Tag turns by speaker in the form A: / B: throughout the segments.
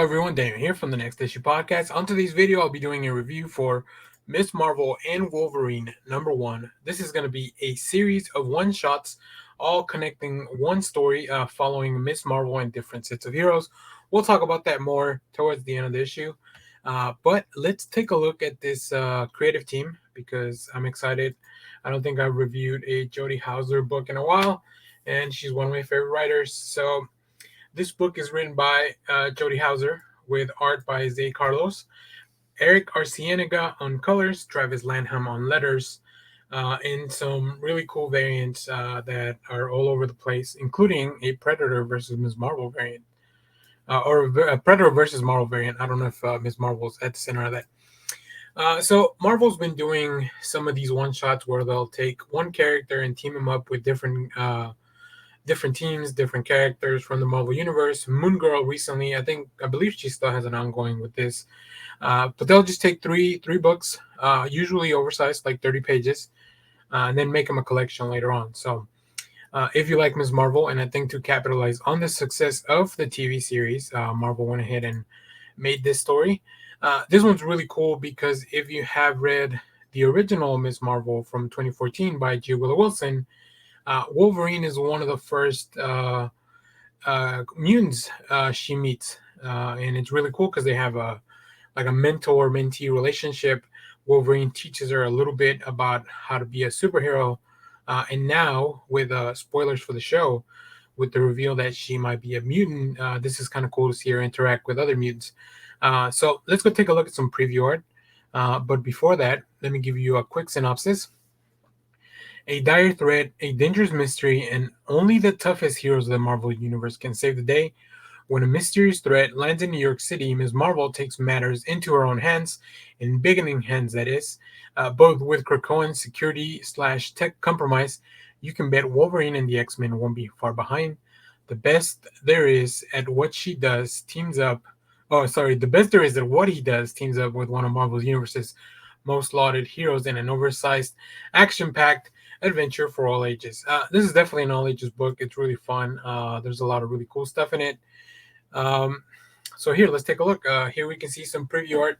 A: everyone, Daniel here from the Next Issue Podcast. On today's video, I'll be doing a review for Miss Marvel and Wolverine #1. This is going to be a series of one-shots, all connecting one story following Miss Marvel and different sets of heroes. We'll talk about that more towards the end of the issue. But let's take a look at this creative team because I'm excited. I don't think I've reviewed a Jody Houser book in a while, and she's one of my favorite writers. So this book is written by Jody Houser with art by Zay Carlos, Erick Arciniega on colors, Travis Lanham on letters, and some really cool variants that are all over the place, including a Predator versus Ms. Marvel variant. Or a Predator versus Marvel variant. I don't know if Ms. Marvel's at the center of that. So Marvel's been doing some of these one shots where they'll take one character and team him up with different teams, different characters from the Marvel Universe. Moon Girl recently, I believe she still has an ongoing with this. But they'll just take three books, usually oversized, like 30 pages, and then make them a collection later on. So if you like Ms. Marvel, and I think to capitalize on the success of the TV series, Marvel went ahead and made this story. This one's really cool because if you have read the original Ms. Marvel from 2014 by G. Willow Wilson, Wolverine is one of the first mutants she meets, and it's really cool because they have a mentor-mentee relationship. Wolverine teaches her a little bit about how to be a superhero, and now with spoilers for the show, with the reveal that she might be a mutant, this is kind of cool to see her interact with other mutants. So let's go take a look at some preview art. But before that, let me give you a quick synopsis. A dire threat, a dangerous mystery, and only the toughest heroes of the Marvel Universe can save the day. When a mysterious threat lands in New York City, Ms. Marvel takes matters into her own hands, in beginning hands that is. Both with Krakoan's security/tech compromise, you can bet Wolverine and the X-Men won't be far behind. The best there is at what she does teams up. Oh, sorry. The best there is at what he does teams up with one of Marvel's universe's most lauded heroes in an oversized, action-packed adventure for all ages. This is definitely an all ages book. It's really fun. There's a lot of really cool stuff in it. So here, let's take a look. Here we can see some preview art.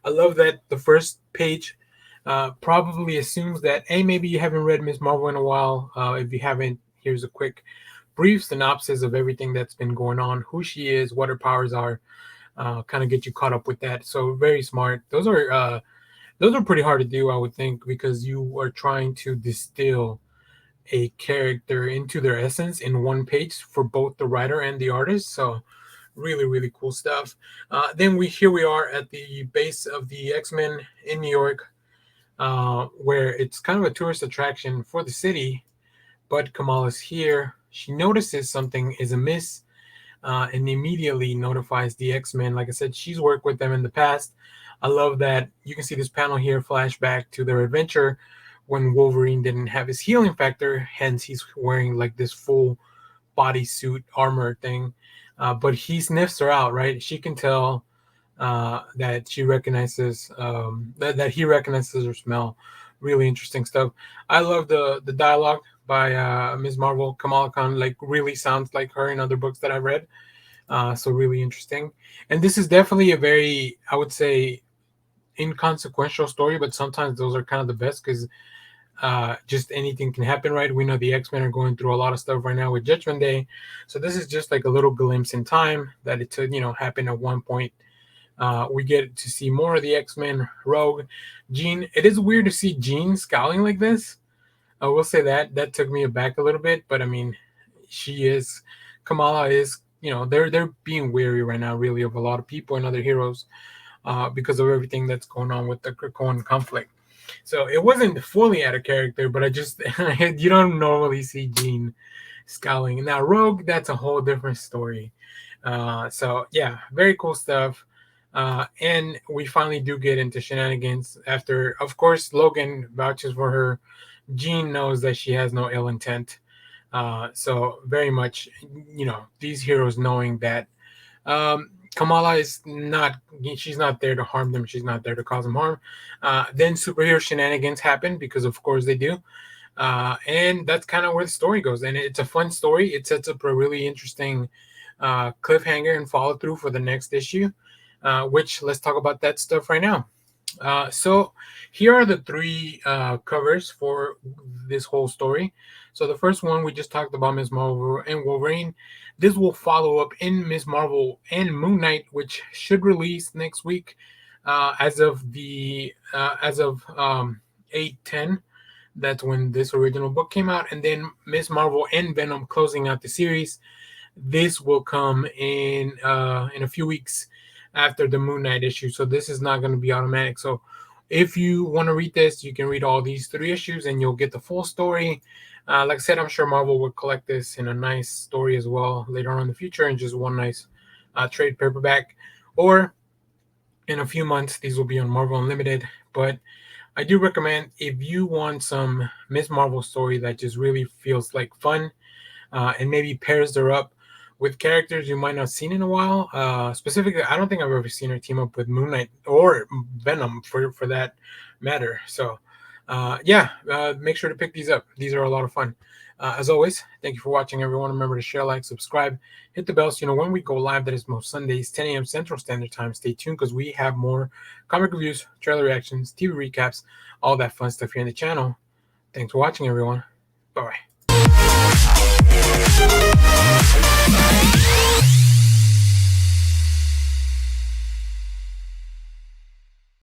A: I love that the first page probably assumes that, hey, maybe you haven't read Ms. Marvel in a while. If you haven't, here's a quick, brief synopsis of everything that's been going on, who she is, what her powers are, kind of get you caught up with that. So very smart. Those are pretty hard to do, I would think, because you are trying to distill a character into their essence in one page for both the writer and the artist. So really, really cool stuff. Then here we are at the base of the X-Men in New York, where it's kind of a tourist attraction for the city. But Kamala's here. She notices something is amiss and immediately notifies the X-Men. Like I said, she's worked with them in the past. I love that you can see this panel here flashback to their adventure when Wolverine didn't have his healing factor, hence he's wearing like this full bodysuit armor thing. But he sniffs her out, right? She can tell that she recognizes that he recognizes her smell. Really interesting stuff. I love the dialogue by Ms. Marvel. Kamala Khan like really sounds like her in other books that I've read. So really interesting. And this is definitely a very, I would say, inconsequential story, but sometimes those are kind of the best because just anything can happen, right? We know the X-Men are going through a lot of stuff right now with Judgment Day, so this is just like a little glimpse in time that it happened at one point. We get to see more of the X-Men. Rogue, Jean. It is weird to see Jean scowling like this. I will say that took me aback a little bit, but I mean, Kamala is, they're being wary right now, really, of a lot of people and other heroes. Because of everything that's going on with the Krakoan conflict. So it wasn't fully out of character, but I just, you don't normally see Jean scowling. Now, Rogue, that's a whole different story. So, yeah, very cool stuff. And we finally do get into shenanigans after, of course, Logan vouches for her. Jean knows that she has no ill intent. So very much, these heroes knowing that Kamala is she's not there to harm them. She's not there to cause them harm. Then superhero shenanigans happen because of course they do. And that's kind of where the story goes. And it's a fun story. It sets up a really interesting cliffhanger and follow through for the next issue, which let's talk about that stuff right now. So here are the three covers for this whole story. So the first one we just talked about, Ms. Marvel and Wolverine. This will follow up in Ms. Marvel and Moon Knight, which should release next week. As of 8/10, that's when this original book came out, and then Ms. Marvel and Venom closing out the series. This will come in a few weeks after the Moon Knight issue, so this is not going to be automatic. So if you want to read this, you can read all these 3 issues and you'll get the full story. Like I said, I'm sure Marvel will collect this in a nice story as well later on in the future, and just one nice trade paperback, or in a few months these will be on Marvel Unlimited. But I do recommend, if you want some Ms. Marvel story that just really feels like fun, and maybe pairs her up with characters you might not have seen in a while. Specifically, I don't think I've ever seen her team up with Moon Knight or Venom for that matter. So make sure to pick these up. These are a lot of fun. As always, thank you for watching, everyone. Remember to share, like, subscribe, hit the bell so you know when we go live. That is most Sundays, 10 a.m. Central Standard Time. Stay tuned, because we have more comic reviews, trailer reactions, TV recaps, all that fun stuff here on the channel. Thanks for watching, everyone. Bye-bye.